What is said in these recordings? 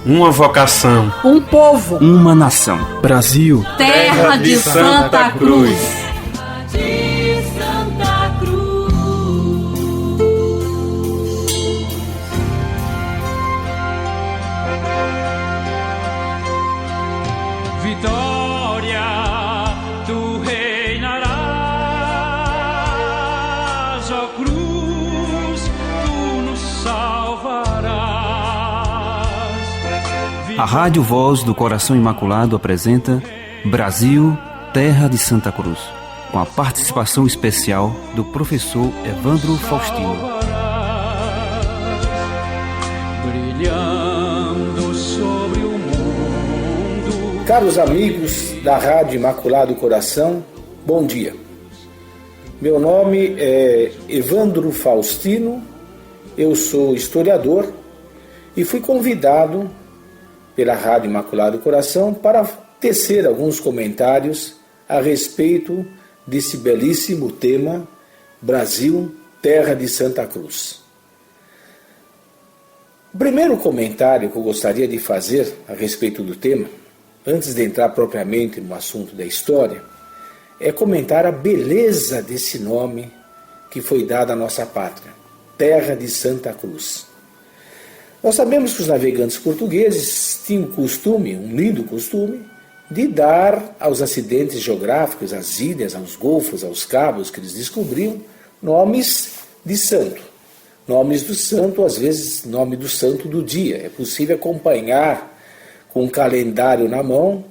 uma vocação, um povo, uma nação. Brasil, terra de Santa Cruz. Vitória, tu reinarás, ó cruz, tu nos salvarás. A Rádio Voz do Coração Imaculado apresenta Brasil, Terra de Santa Cruz, com a participação especial do professor Evandro Faustino. Brilhando sobre o mundo. Caros amigos da Rádio Imaculado Coração, bom dia. Meu nome é Evandro Faustino, eu sou historiador e fui convidado pela Rádio Imaculado Coração para tecer alguns comentários a respeito desse belíssimo tema Brasil, Terra de Santa Cruz. O primeiro comentário que eu gostaria de fazer a respeito do tema, antes de entrar propriamente no assunto da história, é comentar a beleza desse nome que foi dado à nossa pátria, Terra de Santa Cruz. Nós sabemos que os navegantes portugueses tinham o costume, um lindo costume, de dar aos acidentes geográficos, às ilhas, aos golfos, aos cabos que eles descobriam, nomes de santo. Nomes do santo, às vezes nome do santo do dia. É possível acompanhar com um calendário na mão,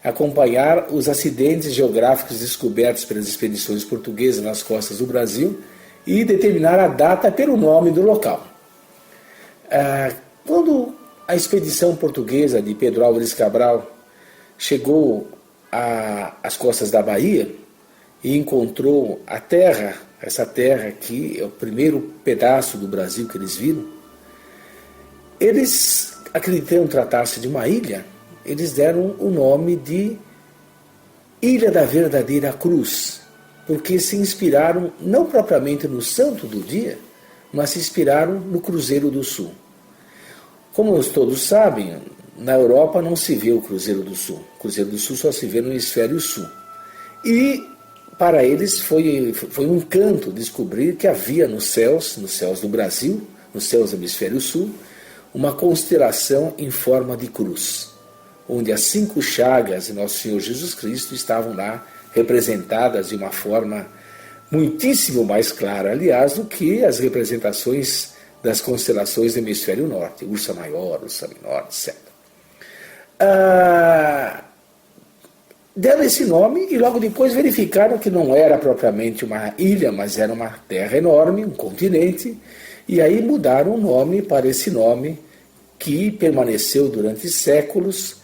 acompanhar os acidentes geográficos descobertos pelas expedições portuguesas nas costas do Brasil e determinar a data pelo nome do local. Quando a expedição portuguesa de Pedro Álvares Cabral chegou às costas da Bahia e encontrou a terra, essa terra que é o primeiro pedaço do Brasil que eles viram, eles, acreditando tratar-se de uma ilha, eles deram o nome de Ilha da Verdadeira Cruz, porque se inspiraram não propriamente no santo do dia, mas se inspiraram no Cruzeiro do Sul. Como todos sabem, na Europa não se vê o Cruzeiro do Sul. O Cruzeiro do Sul só se vê no hemisfério sul. E para eles foi um encanto descobrir que havia nos céus do Brasil, nos céus do hemisfério sul, uma constelação em forma de cruz, onde as 5 chagas de Nosso Senhor Jesus Cristo estavam lá representadas de uma forma muitíssimo mais clara, aliás, do que as representações das constelações do hemisfério norte, Ursa Maior, Ursa Menor, etc. Deram esse nome e logo depois verificaram que não era propriamente uma ilha, mas era uma terra enorme, um continente, e aí mudaram o nome para esse nome que permaneceu durante séculos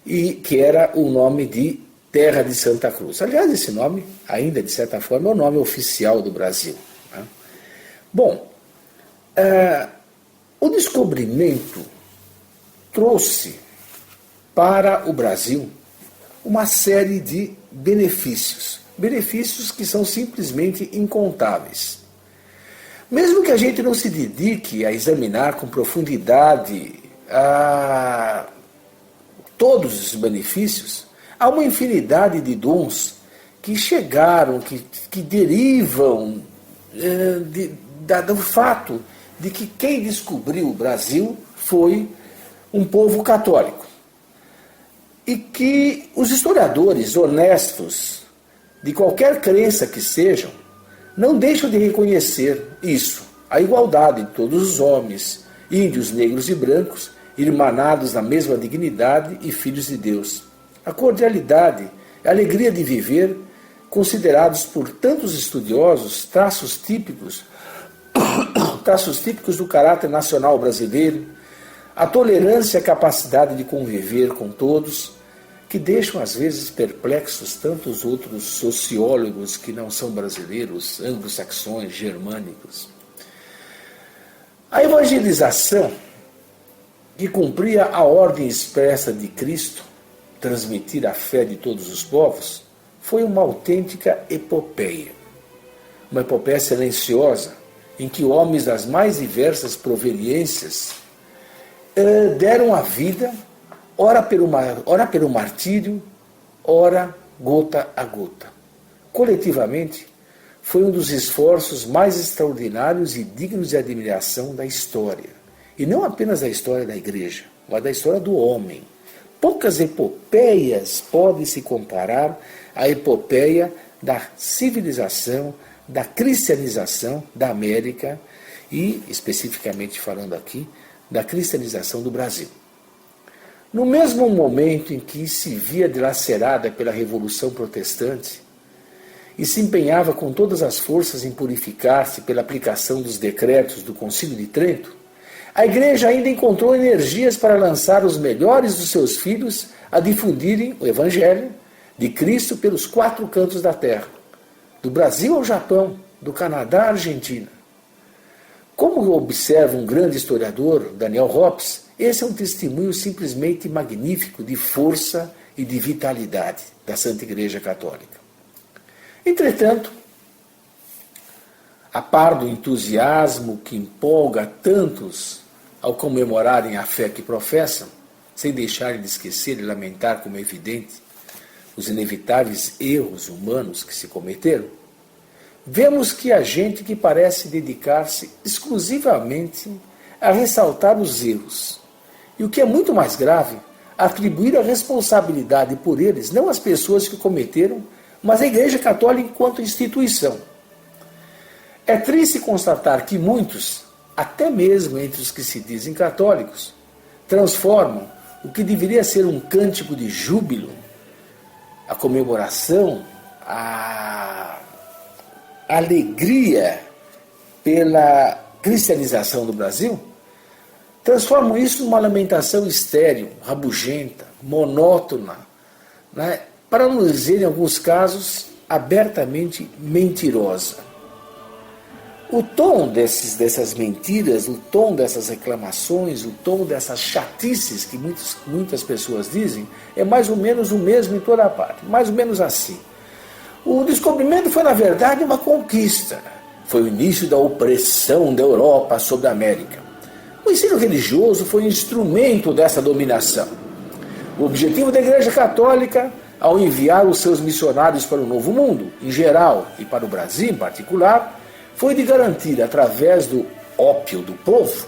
e que era o nome de Terra de Santa Cruz. Aliás, esse nome, ainda de certa forma, é o nome oficial do Brasil. Né? Bom, o descobrimento trouxe para o Brasil uma série de benefícios que são simplesmente incontáveis. Mesmo que a gente não se dedique a examinar com profundidade todos os benefícios, há uma infinidade de dons que chegaram, que derivam do fato de que quem descobriu o Brasil foi um povo católico. E que os historiadores honestos, de qualquer crença que sejam, não deixam de reconhecer isso, a igualdade de todos os homens, índios, negros e brancos, irmanados na mesma dignidade e filhos de Deus. A cordialidade, a alegria de viver, considerados por tantos estudiosos traços típicos do caráter nacional brasileiro, a tolerância e a capacidade de conviver com todos, que deixam às vezes perplexos tantos outros sociólogos que não são brasileiros, anglo-saxões, germânicos. A evangelização, que cumpria a ordem expressa de Cristo, transmitir a fé de todos os povos, foi uma autêntica epopeia. Uma epopeia silenciosa, em que homens das mais diversas proveniências deram a vida, ora pelo martírio, ora gota a gota. Coletivamente, foi um dos esforços mais extraordinários e dignos de admiração da história. E não apenas da história da Igreja, mas da história do homem. Poucas epopeias podem se comparar à epopeia da civilização, da cristianização da América e, especificamente falando aqui, da cristianização do Brasil. No mesmo momento em que se via dilacerada pela Revolução Protestante e se empenhava com todas as forças em purificar-se pela aplicação dos decretos do Concílio de Trento, a Igreja ainda encontrou energias para lançar os melhores dos seus filhos a difundirem o Evangelho de Cristo pelos 4 cantos da terra, do Brasil ao Japão, do Canadá à Argentina. Como observa um grande historiador, Daniel Hobbes, esse é um testemunho simplesmente magnífico de força e de vitalidade da Santa Igreja Católica. Entretanto, a par do entusiasmo que empolga tantos ao comemorarem a fé que professam, sem deixar de esquecer e lamentar como é evidente os inevitáveis erros humanos que se cometeram, vemos que há gente que parece dedicar-se exclusivamente a ressaltar os erros. E o que é muito mais grave, atribuir a responsabilidade por eles não às pessoas que cometeram, mas à Igreja Católica enquanto instituição. É triste constatar que muitos, até mesmo entre os que se dizem católicos, transformam o que deveria ser um cântico de júbilo, a comemoração, a alegria pela cristianização do Brasil, transformam isso numa lamentação estéril, rabugenta, monótona, né? Para não dizer, em alguns casos, abertamente mentirosa. O tom dessas mentiras, o tom dessas reclamações, o tom dessas chatices que muitas pessoas dizem, é mais ou menos o mesmo em toda a parte, mais ou menos assim. O descobrimento foi, na verdade, uma conquista. Foi o início da opressão da Europa sobre a América. O ensino religioso foi um instrumento dessa dominação. O objetivo da Igreja Católica, ao enviar os seus missionários para o Novo Mundo, em geral, e para o Brasil em particular, foi de garantir, através do ópio do povo,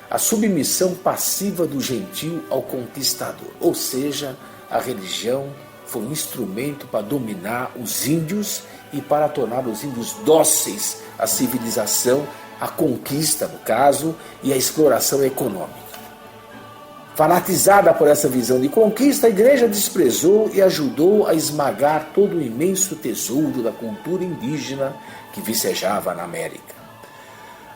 a submissão passiva do gentio ao conquistador. Ou seja, a religião foi um instrumento para dominar os índios e para tornar os índios dóceis à civilização, à conquista, no caso, e à exploração econômica. Fanatizada por essa visão de conquista, a Igreja desprezou e ajudou a esmagar todo o imenso tesouro da cultura indígena que vicejava na América.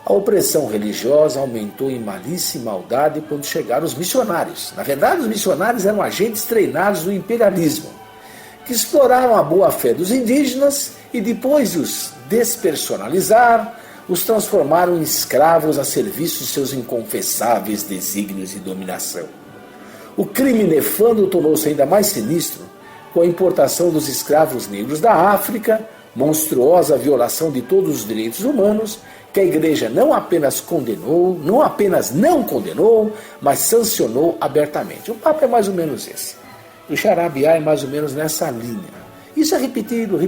A opressão religiosa aumentou em malícia e maldade quando chegaram os missionários. Na verdade, os missionários eram agentes treinados do imperialismo, que exploraram a boa-fé dos indígenas e, depois de os despersonalizar, os transformaram em escravos a serviço de seus inconfessáveis desígnios de dominação. O crime nefando tornou-se ainda mais sinistro com a importação dos escravos negros da África, monstruosa violação de todos os direitos humanos, que a Igreja não apenas não condenou, mas sancionou abertamente. O papo é mais ou menos esse. O Charabiá é mais ou menos nessa linha. Isso é repetido,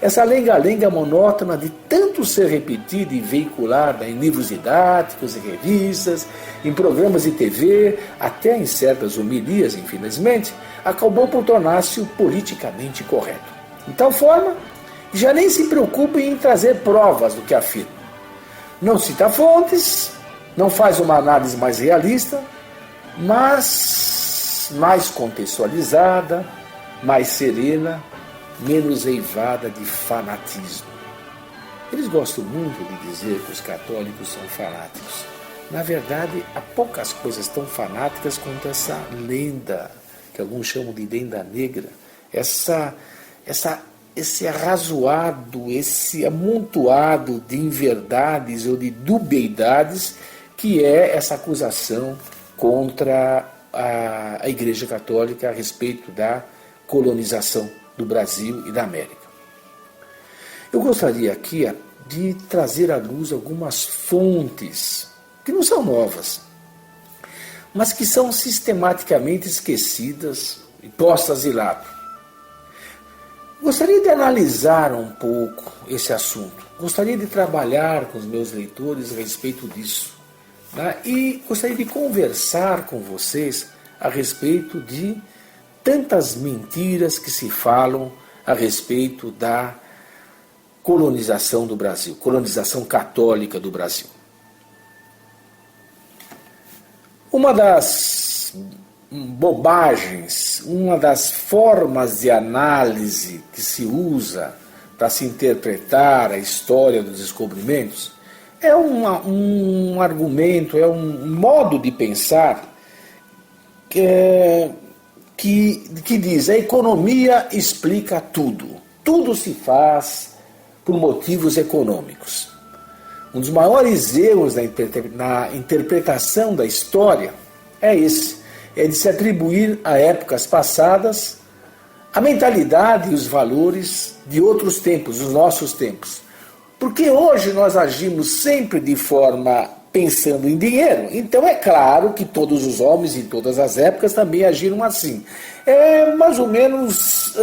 essa lenga-lenga monótona de tanto ser repetido e veiculada em livros didáticos, em revistas, em programas de TV, até em certas homilias, infelizmente, acabou por tornar-se o politicamente correto. De tal forma que já nem se preocupa em trazer provas do que afirma. Não cita fontes, não faz uma análise mais realista, mas mais contextualizada, mais serena, menos eivada de fanatismo. Eles gostam muito de dizer que os católicos são fanáticos. Na verdade, há poucas coisas tão fanáticas quanto essa lenda, que alguns chamam de lenda negra, esse arrazoado, esse amontoado de inverdades ou de dubiedades que é essa acusação contra a Igreja Católica a respeito da colonização do Brasil e da América. Eu gostaria aqui de trazer à luz algumas fontes que não são novas, mas que são sistematicamente esquecidas e postas de lado. Gostaria de analisar um pouco esse assunto, gostaria de trabalhar com os meus leitores a respeito disso, né? E gostaria de conversar com vocês a respeito de tantas mentiras que se falam a respeito da colonização do Brasil, colonização católica do Brasil. Uma das bobagens, uma das formas de análise que se usa para se interpretar a história dos descobrimentos é um argumento, é um modo de pensar que diz: a economia explica tudo. Tudo se faz por motivos econômicos. Um dos maiores erros na interpretação da história é esse: é de se atribuir a épocas passadas a mentalidade e os valores de outros tempos, dos nossos tempos. Porque hoje nós agimos sempre de forma pensando em dinheiro. Então é claro que todos os homens em todas as épocas também agiram assim. É mais ou menos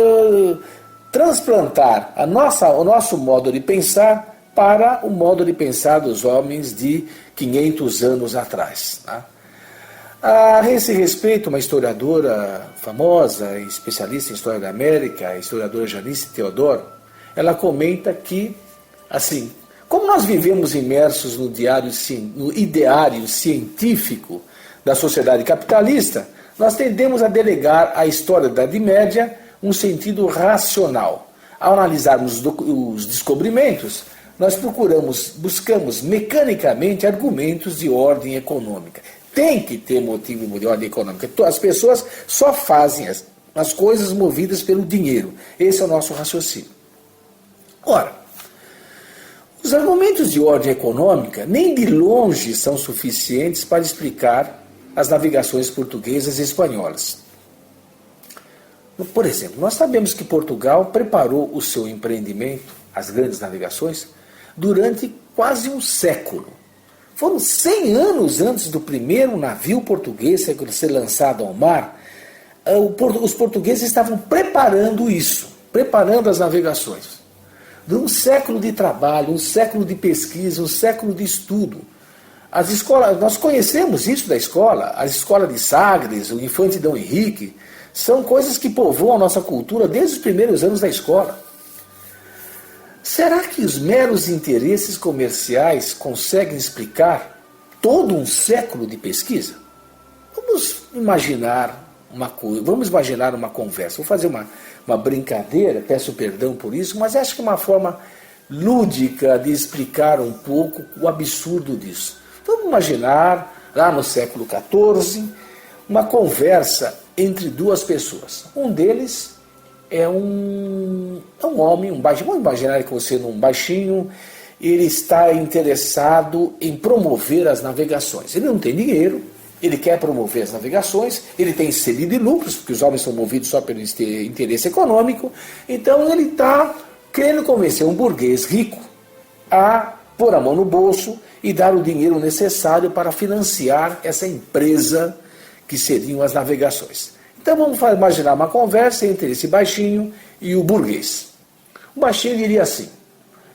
transplantar o nosso modo de pensar para o modo de pensar dos homens de 500 anos atrás. Tá? A esse respeito, uma historiadora famosa, especialista em História da América, a historiadora Janice Teodoro, ela comenta que, assim, como nós vivemos imersos no ideário científico da sociedade capitalista, nós tendemos a delegar à história da Idade Média um sentido racional. Ao analisarmos os descobrimentos, nós buscamos mecanicamente argumentos de ordem econômica. Tem que ter motivo de ordem econômica. As pessoas só fazem as coisas movidas pelo dinheiro. Esse é o nosso raciocínio. Ora, os argumentos de ordem econômica nem de longe são suficientes para explicar as navegações portuguesas e espanholas. Por exemplo, nós sabemos que Portugal preparou o seu empreendimento, as grandes navegações, durante quase um século. Foram 100 anos antes do primeiro navio português ser lançado ao mar. Os portugueses estavam preparando isso, preparando as navegações. De um século de trabalho, um século de pesquisa, um século de estudo. As escolas, nós conhecemos isso da escola, a escola de Sagres, o Infante Dom Henrique, são coisas que povoam a nossa cultura desde os primeiros anos da escola. Será que os meros interesses comerciais conseguem explicar todo um século de pesquisa? Vamos imaginar uma coisa, vamos imaginar uma conversa. Vou fazer uma brincadeira, peço perdão por isso, mas acho que é uma forma lúdica de explicar um pouco o absurdo disso. Vamos imaginar, lá no século XIV, uma conversa entre duas pessoas. Um deles é um homem, um baixinho. Vamos imaginar que você num baixinho, ele está interessado em promover as navegações. Ele não tem dinheiro, ele quer promover as navegações, ele tem sede de lucros, porque os homens são movidos só pelo interesse econômico, então ele está querendo convencer um burguês rico a pôr a mão no bolso e dar o dinheiro necessário para financiar essa empresa que seriam as navegações. Então vamos imaginar uma conversa entre esse baixinho e o burguês. O baixinho diria assim: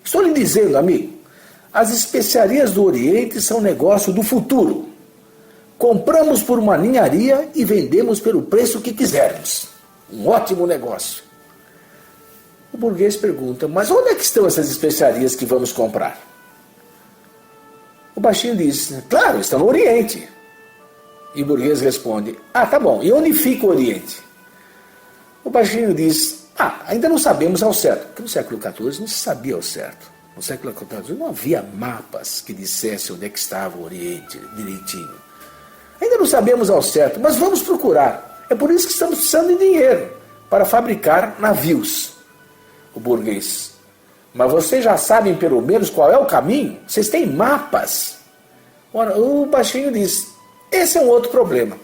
estou lhe dizendo, amigo, as especiarias do Oriente são negócio do futuro. Compramos por uma ninharia e vendemos pelo preço que quisermos. Um ótimo negócio. O burguês pergunta: mas onde é que estão essas especiarias que vamos comprar? O baixinho diz: claro, estão no Oriente. E o burguês responde: ah, tá bom, e onde fica o Oriente? O baixinho diz: ainda não sabemos ao certo. Porque no século XIV não se sabia ao certo. No século XIV não havia mapas que dissessem onde é que estava o Oriente direitinho. Ainda não sabemos ao certo, mas vamos procurar. É por isso que estamos precisando de dinheiro para fabricar navios. O burguês: mas vocês já sabem pelo menos qual é o caminho? Vocês têm mapas? Ora, o baixinho diz: esse é um outro problema.